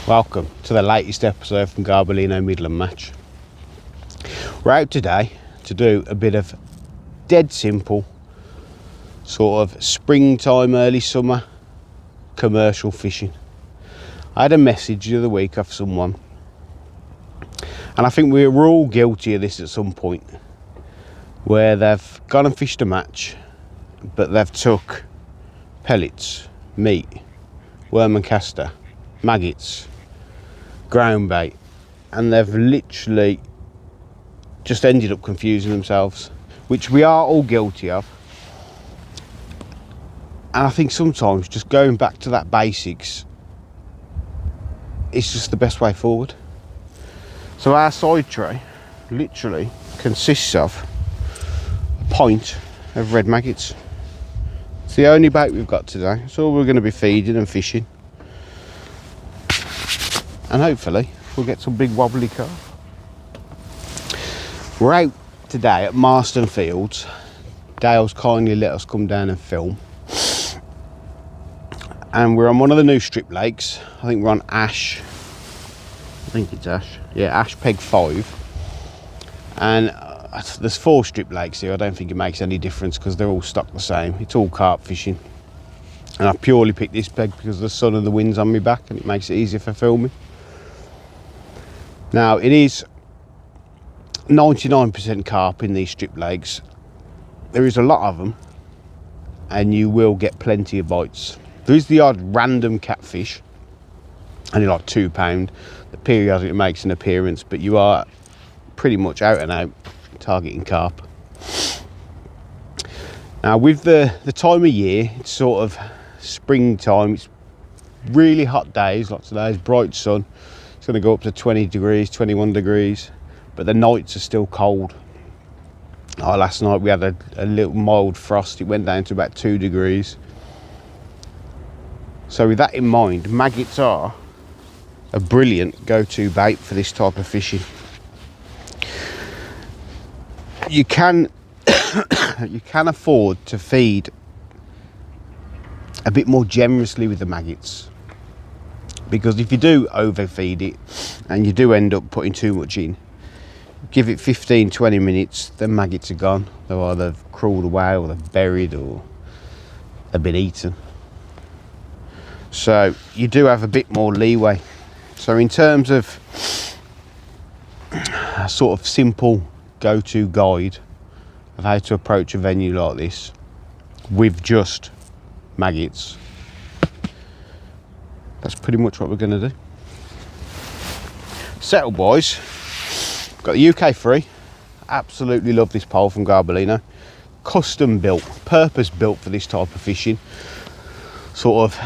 Welcome to the latest episode from Garbolino Midland Match. We're out today to do a bit of dead simple sort of springtime, early summer commercial fishing. I had a message the other week off someone, and I think we're all guilty of this at some point, where they've gone and fished a match, but they've took pellets, meat, worm and caster, maggots, ground bait, and they've literally just ended up confusing themselves, which we are all guilty of. And I think sometimes just going back to that basics is just the best way forward. So our side tray literally consists of a pint of red maggots. It's the only bait we've got today. It's all we're going to be feeding and fishing. And hopefully we'll get some big wobbly carp. We're out today at MARSTON FIELDS. Dale's kindly let us come down and film. And we're on one of the new strip lakes. I think we're on Ash. I think it's Ash. Yeah, Ash Peg 5. And there's 4 strip lakes here. I don't think it makes any difference because they're all stocked the same. It's all carp fishing. And I purely picked this peg because the sun and the wind's on my back and it makes it easier for filming. Now, it is 99% carp in these strip lakes. There is a lot of them, and you will get plenty of bites. There is the odd random catfish, only like £2, that periodically makes an appearance, but you are pretty much out and out targeting carp. Now, with the time of year, it's sort of springtime. It's really hot days, lots of days, bright sun. It's going to go up to 20 degrees, 21 degrees, but the nights are still cold. Last night we had a little mild frost. It went down to about 2 degrees. So with that in mind, maggots are a brilliant go-to bait for this type of fishing. You can afford to feed a bit more generously with the maggots, because if you do overfeed it and you do end up putting too much in, give it 15-20 minutes, the maggots are gone. They've either crawled away or they're buried or they've been eaten. So you do have a bit more leeway. So in terms of a sort of simple go-to guide of how to approach a venue like this with just maggots, that's pretty much what we're going to do. Settle, boys. Got the UK free. Absolutely love this pole from Garbolino. Custom built, purpose built for this type of fishing. Sort of,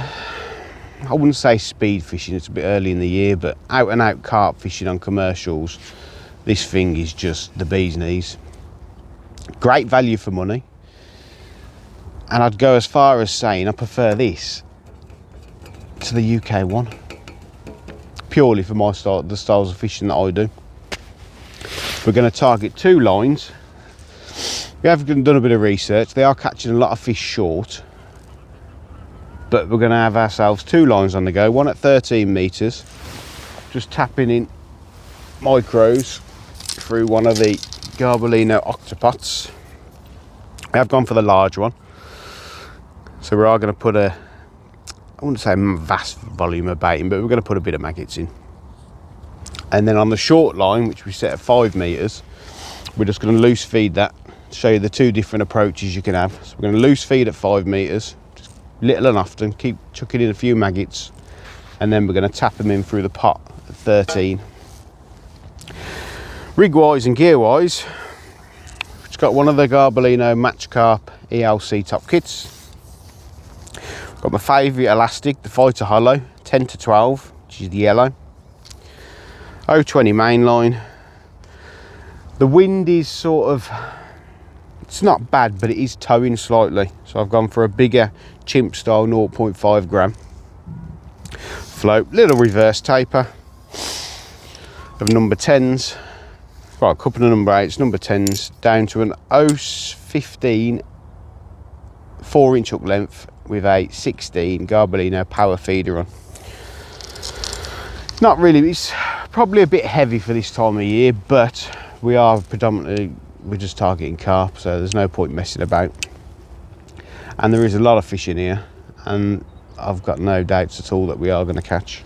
I wouldn't say speed fishing, it's a bit early in the year, but out and out carp fishing on commercials, this thing is just the bee's knees. Great value for money. And I'd go as far as saying I prefer this to the UK one, purely for my style, the styles of fishing that I do. We're going to target 2 lines. We have done a bit of research. They are catching a lot of fish short, but we're going to have ourselves 2 lines on the go, one at 13 metres, just tapping in micros through one of the Garbolino octopots. I have gone for the large one, so we are going to put I wouldn't say a vast volume of baiting, but we're going to put a bit of maggots in. And then on the short line, which we set at 5 metres, we're just going to loose feed that, show you the 2 different approaches you can have. So we're going to loose feed at 5 metres, just little and often, keep chucking in a few maggots, and then we're going to tap them in through the pot at 13. Rig-wise and gear-wise, we've got one of the Garbolino Match Carp ELC top kits. Got my favourite elastic, the Fighter Hollow, 10 to 12, which is the yellow. 020 mainline. The wind is sort of, it's not bad, but it is towing slightly. So I've gone for a bigger chimp style 0.5 gram float, little reverse taper of number 10s. Got a couple of number 8s, number 10s, down to an 0.15 4-inch hook length with a 16 Garbolino power feeder on. Not really, it's probably a bit heavy for this time of year, but we're just targeting carp, so there's no point messing about. And there is a lot of fish in here, and I've got no doubts at all that we are going to catch.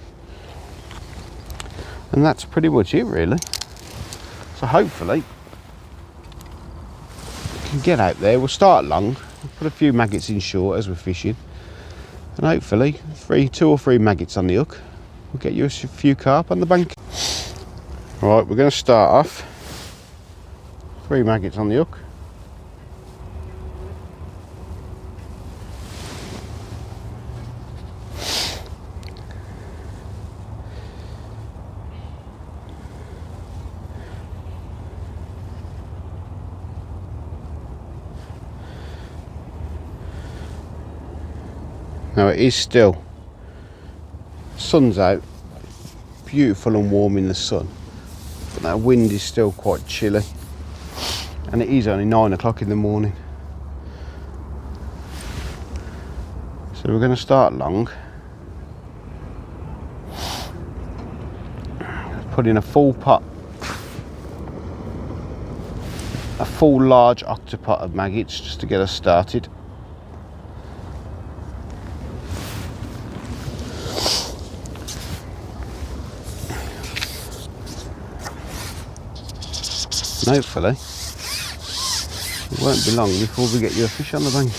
And that's pretty much it, really. So hopefully we can get out there. We'll start long, we'll put a few maggots in short as we're fishing, and hopefully 2 or 3 maggots on the hook will get you a few carp on the bank. Right, we're going to start off 3 maggots on the hook. Now it is still, sun's out, beautiful and warm in the sun, but that wind is still quite chilly, and it is only 9 o'clock in the morning. So we're going to start long. Put in a full pot, a full large octopot of maggots just to get us started. And hopefully it won't be long before we get you a fish on the bank.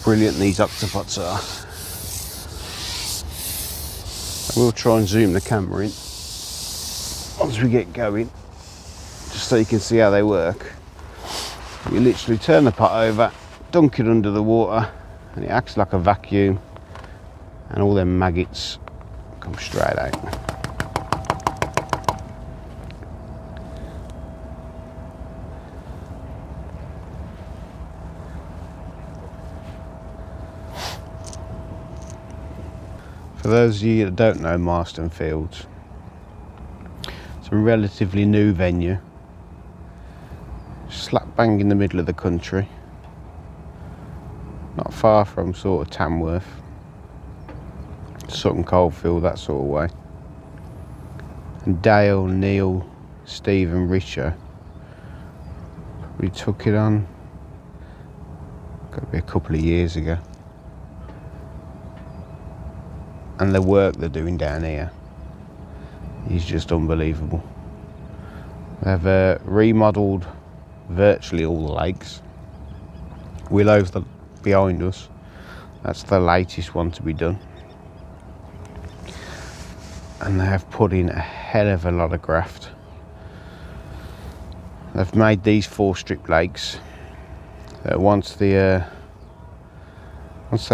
Brilliant these octopots are. I will try and zoom the camera in once we get going, just so you can see how they work. You literally turn the pot over, dunk it under the water, and it acts like a vacuum, and all them maggots come straight out. For those of you that don't know Marston Fields, it's a relatively new venue, slap bang in the middle of the country, not far from sort of Tamworth, Sutton Coldfield, that sort of way. And Dale, Neil, Steve and Richard, we took it on, got to be a couple of years ago. And the work they're doing down here is just unbelievable. They've remodelled virtually all the lakes. Willow's behind us, that's the latest one to be done, and they have put in a hell of a lot of graft. They've made these 4 strip lakes that once they've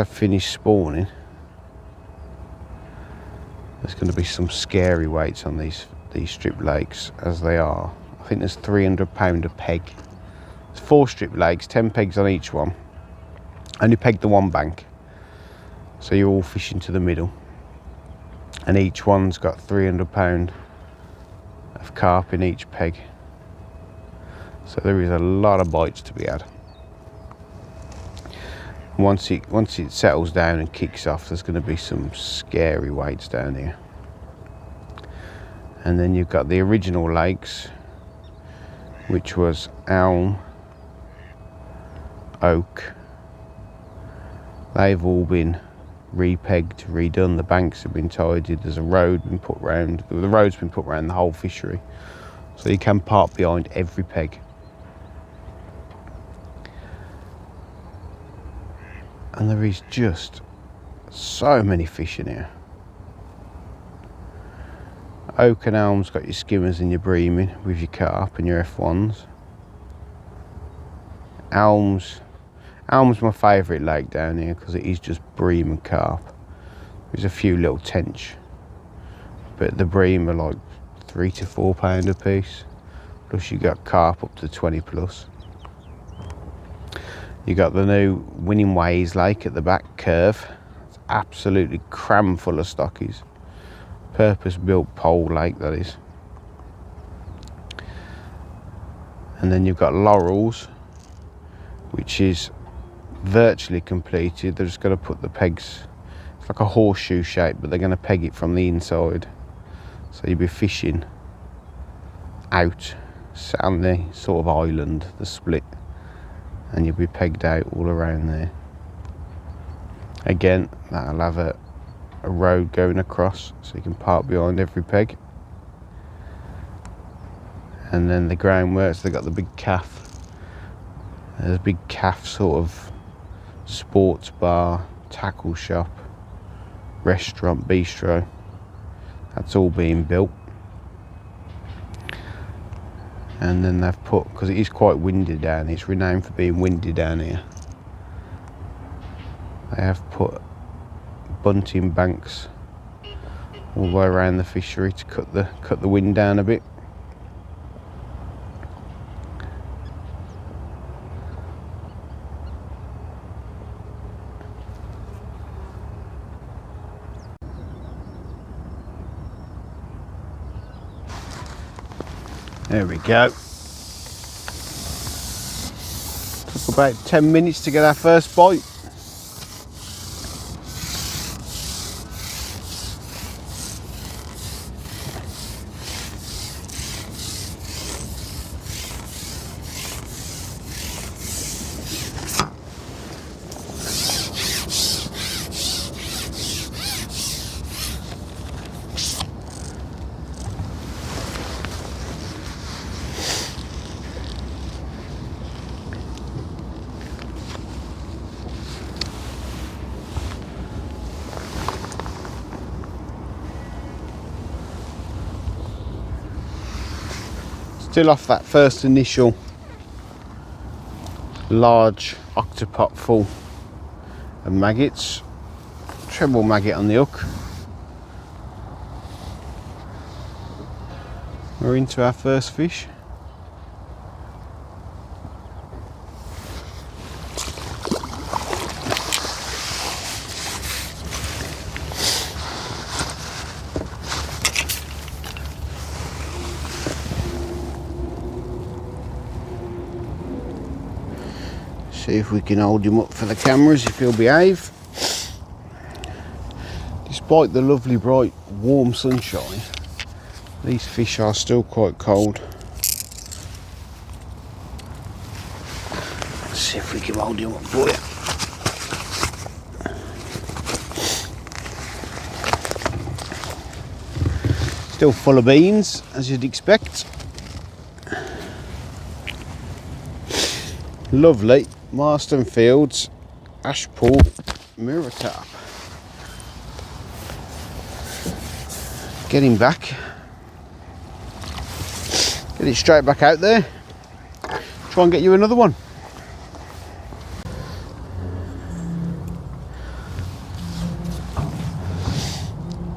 finished spawning, there's going to be some scary weights on these strip lakes, as they are. I think there's 300 pound a peg. There's 4 strip lakes, 10 pegs on each one. Only pegged the one bank, so you're all fishing to the middle, and each one's got 300 pound of carp in each peg, so there is a lot of bites to be had. Once it settles down and kicks off, there's going to be some scary weights down here. And then you've got the original lakes, which was elm, oak. They've all been repegged, redone, the banks have been tidied, there's a road been put round, the road's been put around the whole fishery, so you can park behind every peg. And there is just so many fish in here. Oak and elm's got your skimmers and your breaming with your carp and your F1s. Elm's my favourite lake down here because it is just bream and carp. There's a few little tench, but the bream are like £3 to £4 a piece. Plus you got carp up to 20 plus. You got the new Winning Ways Lake at the back, curve. It's absolutely crammed full of stockies. Purpose-built pole lake, that is. And then you've got Laurels, which is virtually completed. They're just going to put the pegs, it's like a horseshoe shape, but they're going to peg it from the inside, so you'll be fishing out on the sort of island, the split, and you'll be pegged out all around there. Again, that'll have a road going across, so you can park behind every peg. And then the groundworks, they've got the big calf. There's a big calf sort of sports bar, tackle shop, restaurant, bistro. That's all being built. And then they've put, because it is quite windy down here, it's renowned for being windy down here, they have put bunting banks all the way around the fishery to cut the wind down a bit. There we go. Took about 10 minutes to get our first bite. Still off that first initial large octopot full of maggots. Treble maggot on the hook. We're into our first fish. See if we can hold him up for the cameras if he'll behave. Despite the lovely bright warm sunshine, these fish are still quite cold. Let's see if we can hold him up for you. Still full of beans, as you'd expect. Lovely MARSTON FIELDS ash pool mirror tap. Get him back. Get it straight back out there. Try and get you another one.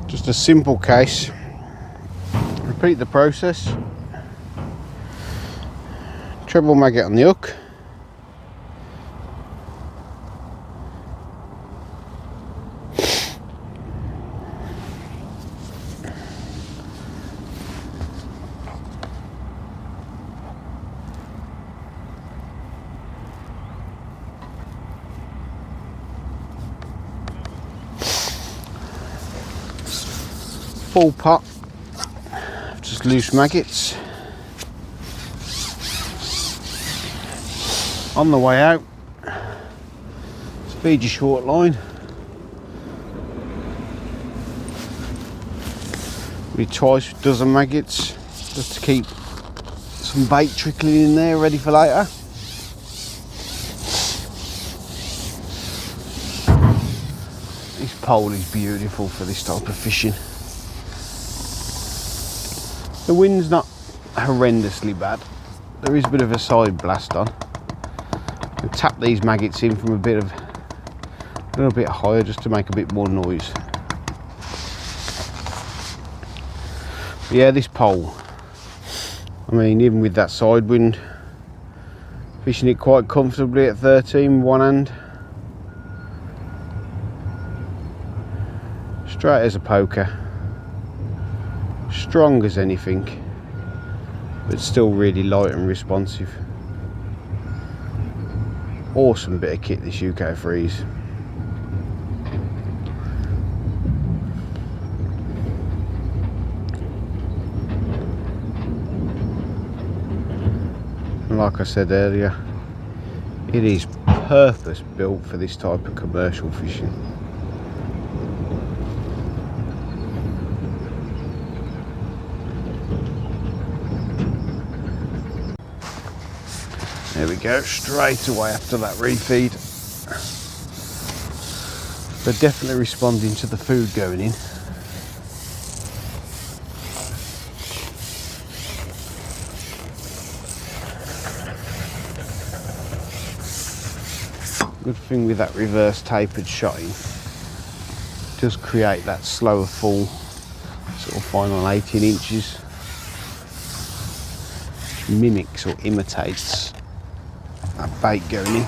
Just a simple case. Repeat the process. Treble maggot on the hook. Full pot, just loose maggots. On the way out, speed your short line. We twice a dozen maggots just to keep some bait trickling in there ready for later. This pole is beautiful for this type of fishing. The wind's not horrendously bad. There is a bit of a side blast on. And tap these maggots in from a little bit higher just to make a bit more noise. But yeah, this pole, I mean, even with that side wind, fishing it quite comfortably at 13 with one hand. Straight as a poker. Strong as anything, but still really light and responsive. Awesome bit of kit, this UK Freeze. And like I said earlier, it is purpose built for this type of commercial fishing. There we go, straight away after that refeed. They're definitely responding to the food going in. Good thing with that reverse tapered shotting, it does create that slower fall, sort of final 18 inches. Mimics or imitates that bait going in.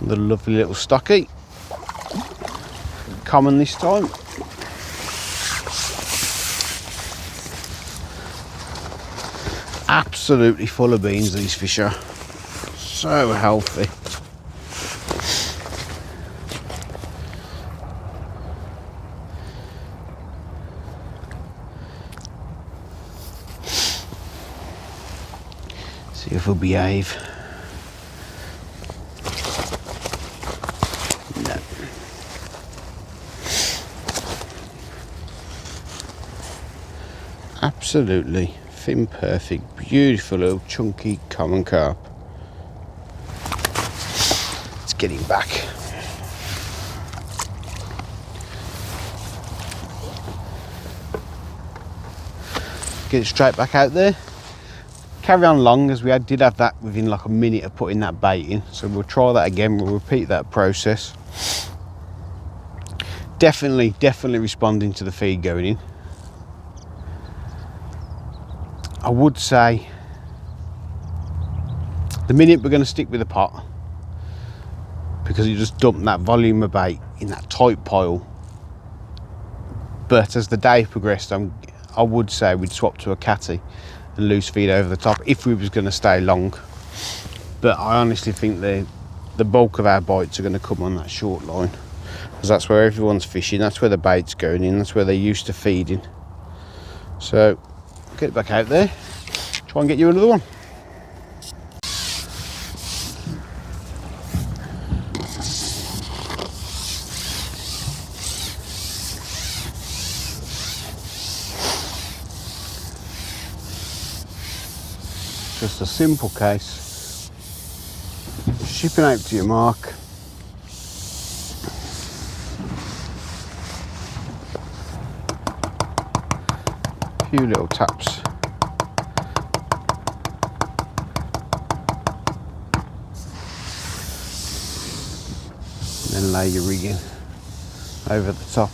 The lovely little stocky, common this time. Absolutely full of beans, these fish are. So healthy. See if he'll behave. No. Absolutely fin perfect, beautiful little chunky common carp. Let's get him back. Get it straight back out there. Carry on long, as we did have that within like a minute of putting that bait in, so we'll try that again. We'll repeat that process. Definitely responding to the feed going in. I would say the minute we're going to stick with the pot, because you just dump that volume of bait in that tight pile. But as the day progressed, I would say we'd swap to a catty and loose feed over the top if we was going to stay long. But I honestly think the bulk of our bites are going to come on that short line, because that's where everyone's fishing, that's where the bait's going in, that's where they're used to feeding. So get it back out there, try and get you another one. Just a simple case, shipping out to your mark, a few little taps, and then lay your rigging over the top.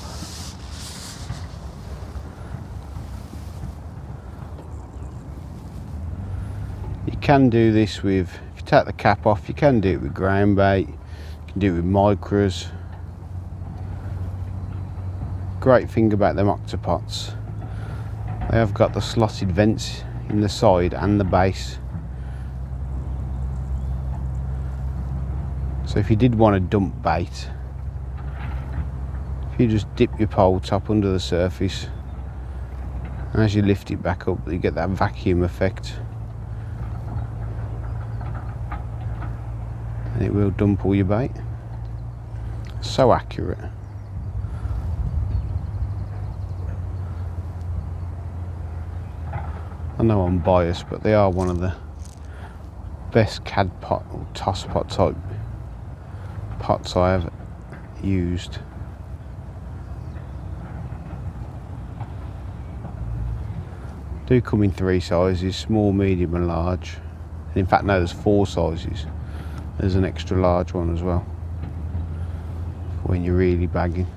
You can do this with, if you take the cap off, you can do it with ground bait, you can do it with micros. Great thing about them octopots, they have got the slotted vents in the side and the base. So if you did want to dump bait, if you just dip your pole top under the surface, and as you lift it back up, you get that vacuum effect. And it will dump all your bait. So accurate. I know I'm biased, but they are one of the best cad pot or toss pot type pots I have used. Do come in 3 sizes, small, medium and large. And in fact, no, there's 4 sizes. There's an extra large one as well for when you're really bagging.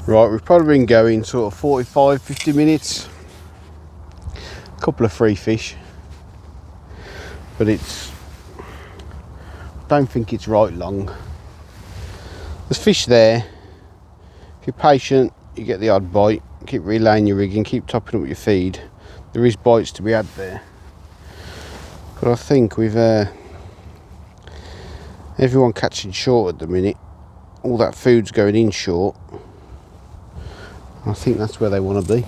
Right, we've probably been going sort of 45-50 minutes. A couple of free fish, but I don't think it's right long. There's fish there. If you're patient, you get the odd bite. Keep relaying your rigging, keep topping up with your feed. There is bites to be had there. But I think with everyone catching short at the minute, all that food's going in short. I think that's where they want to be.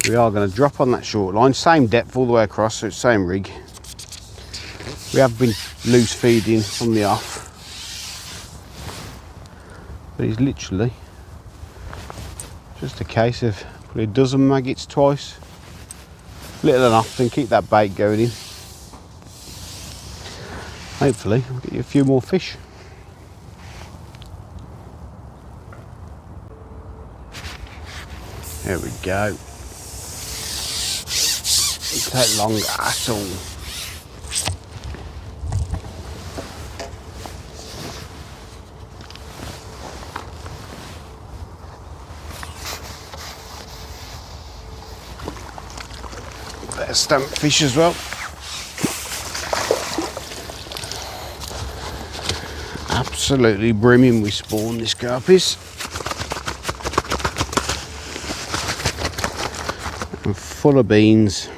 We are going to drop on that short line, same depth all the way across, so it's same rig. We have been loose feeding from the off, but it's literally just a case of probably a dozen maggots twice, little and often, keep that bait going in. Hopefully we'll get you a few more fish. There we go. It don't take long at all. Better stamp fish as well. Absolutely brimming with spawn, this carp is. And full of beans.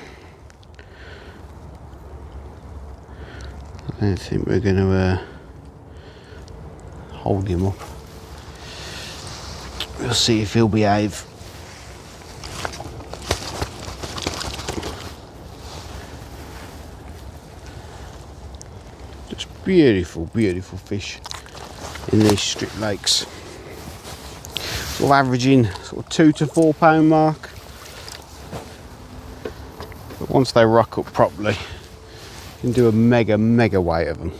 I don't think we're going to hold him up. We'll see if he'll behave. Just beautiful, beautiful fish in these strip lakes. Sort of averaging sort of 2 to 4 pound mark. But once they rock up properly, you can do a mega weight of them.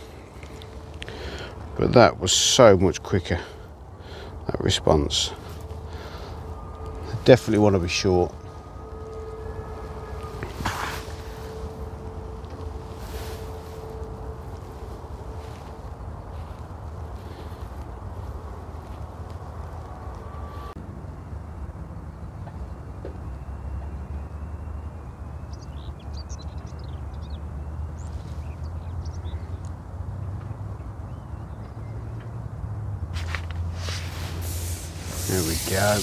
But that was so much quicker, that response. I definitely want to be short. There we go.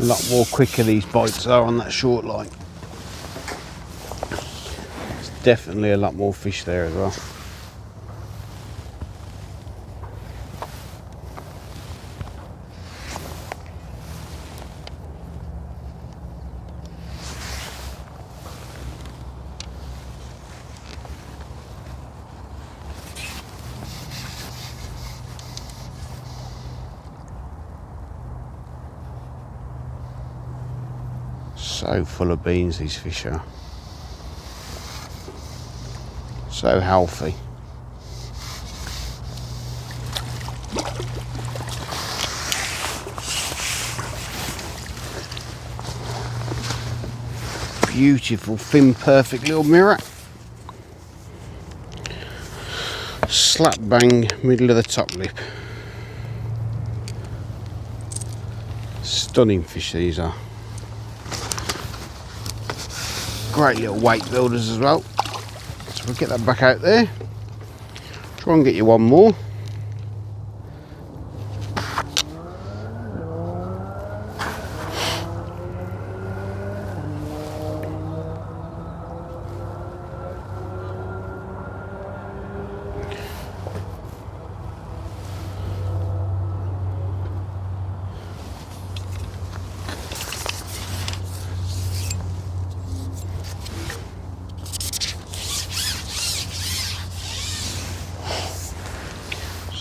A lot more quicker these bites are on that short line. There's definitely a lot more fish there as well. So full of beans these fish are. So healthy. Beautiful, thin, perfect little mirror. Slap bang, middle of the top lip. Stunning fish these are. Great little weight builders as well. So we'll get that back out there. Try and get you one more.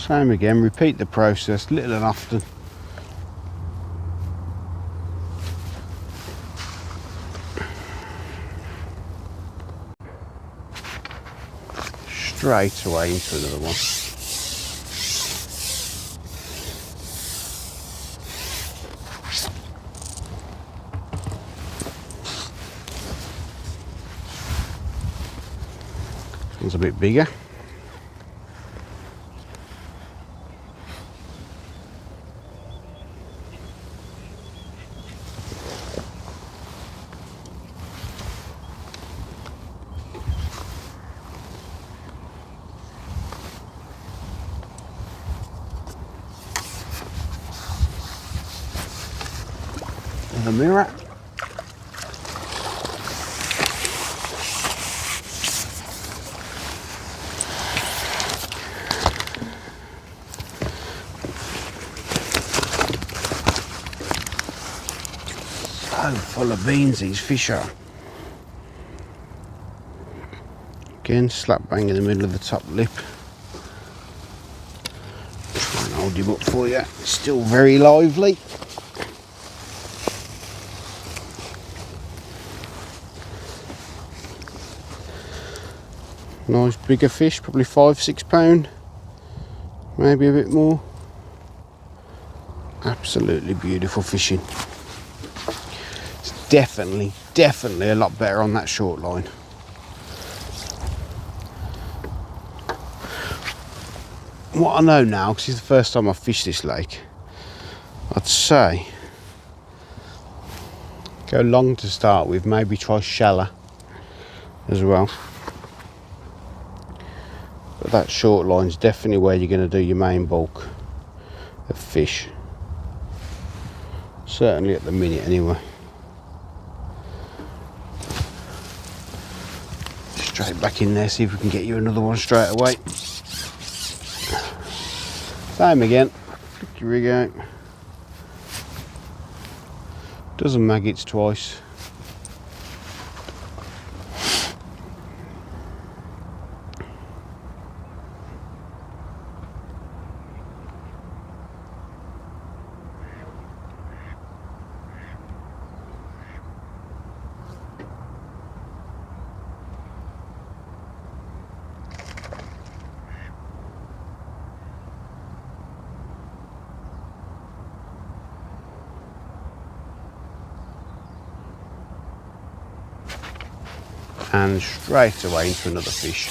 Same again, repeat the process, little and often. Straight away into another one. This one's a bit bigger. the mirror. So full of beans these fish are. Again, slap bang in the middle of the top lip. Try and hold him up for you. Still very lively. Nice bigger fish, probably 5-6 pound, maybe a bit more. Absolutely beautiful fishing. It's definitely a lot better on that short line. What I know now, because it's the first time I've fished this lake, I'd say go long to start with, maybe try shallow as well. But that short line's definitely where you're going to do your main bulk of fish. Certainly at the minute anyway. Straight back in there, see if we can get you another one straight away. Same again, flick your rig out. Dozen maggots twice. And straight away into another fish.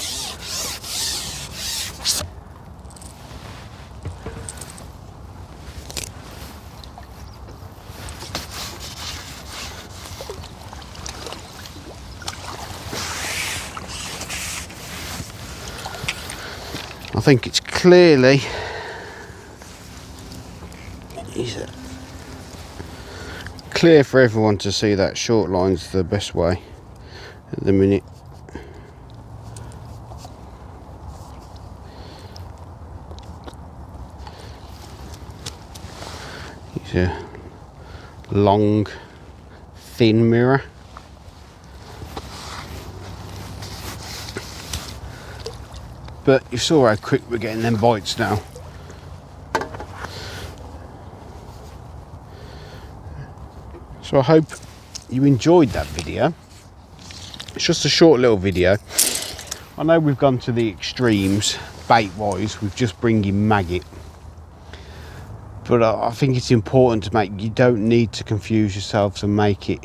I think it's clearly clear for everyone to see that short line's the best way at the minute. It's a long, thin mirror. But you saw how quick we're getting them bites now. So I hope you enjoyed that video. It's just a short little video. I know we've gone to the extremes bait wise with just bringing maggot, but I think it's important to you don't need to confuse yourselves and make it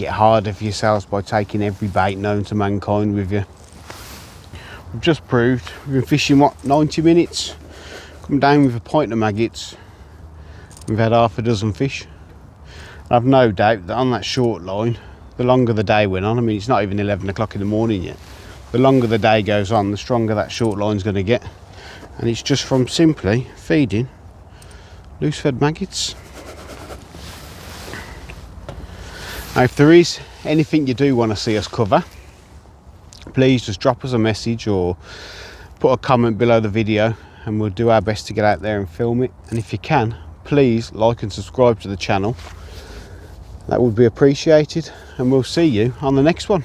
harder for yourselves by taking every bait known to mankind with you. We've just proved we've been fishing 90 minutes, come down with a pint of maggots, we've had half a dozen fish. I've no doubt that on that short line, the longer the day went on, I mean it's not even 11 o'clock in the morning yet, the longer the day goes on, the stronger that short line's going to get, and it's just from simply feeding loose fed maggots. Now if there is anything you do want to see us cover, please just drop us a message or put a comment below the video and we'll do our best to get out there and film it. And if you can, please like and subscribe to the channel. That would be appreciated, and we'll see you on the next one.